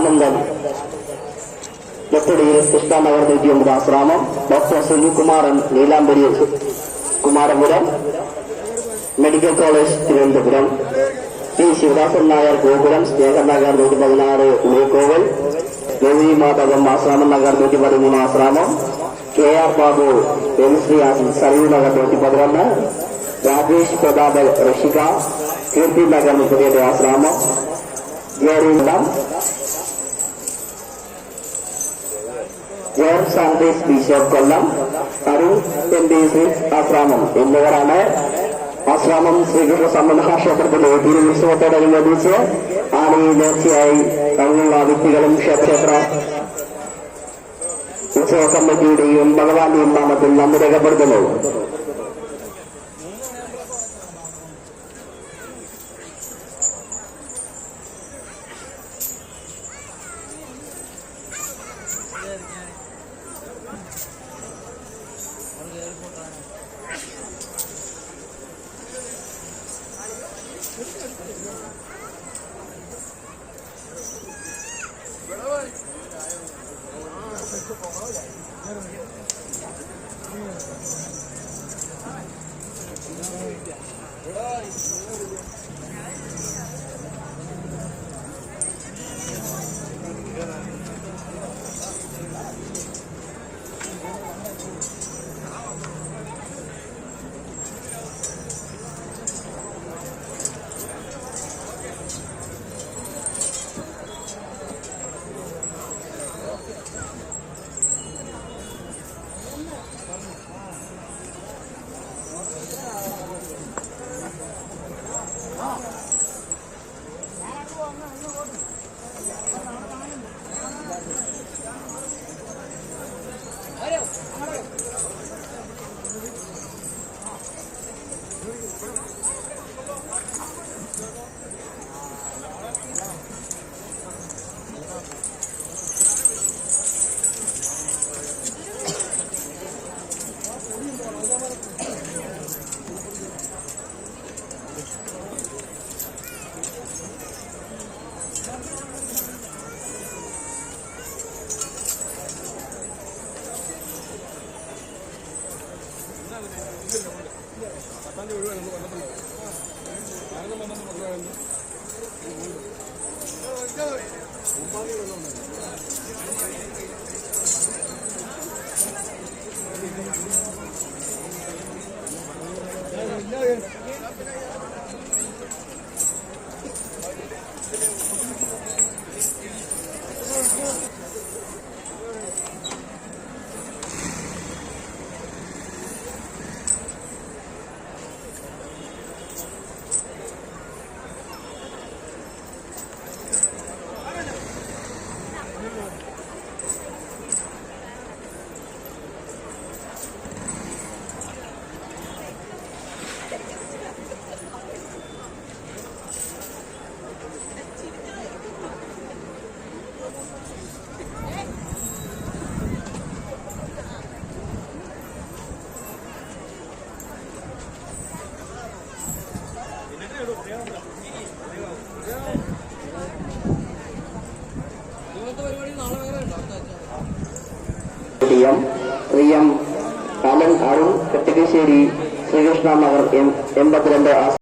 ആനന്ദൻ ലത്തടിയിൽ Krishnanagar 109 Asramam. Doctor Sunilkumaran Neelambari Kumarapuram medical college Thiruvananthapuram. P Sivadasan Nair Gokulam Snehanagar 116 Ulikkoval. Gauri Madhavam Asramam Nagar 113 Asramam. K R Babu Sree Sarayu Nagar 111. Rajesh Pratap Rishika Keerthi Nagar 37 Asramam. George Santis bishop Kollam. Arun M B Asramam എന്നിവരാണ് ആശ്രാമം ശ്രീകൃഷ്ണ സമ്മേളനക്ഷേത്രത്തിന്റെ തിരുവുത്സവത്തോടനുബന്ധിച്ച് ആനയെ നേർച്ചയായി തങ്ങളുള്ള വ്യക്തികളും ക്ഷേത്ര ഉത്സവ കമ്മിറ്റിയുടെയും ഭഗവാന്റെയും നാമത്തിൽ നന്ദി രേഖപ്പെടുത്തുന്നു. അരുൺ കെട്ടിക്കശ്ശേരി ശ്രീകൃഷ്ണ നഗർ 82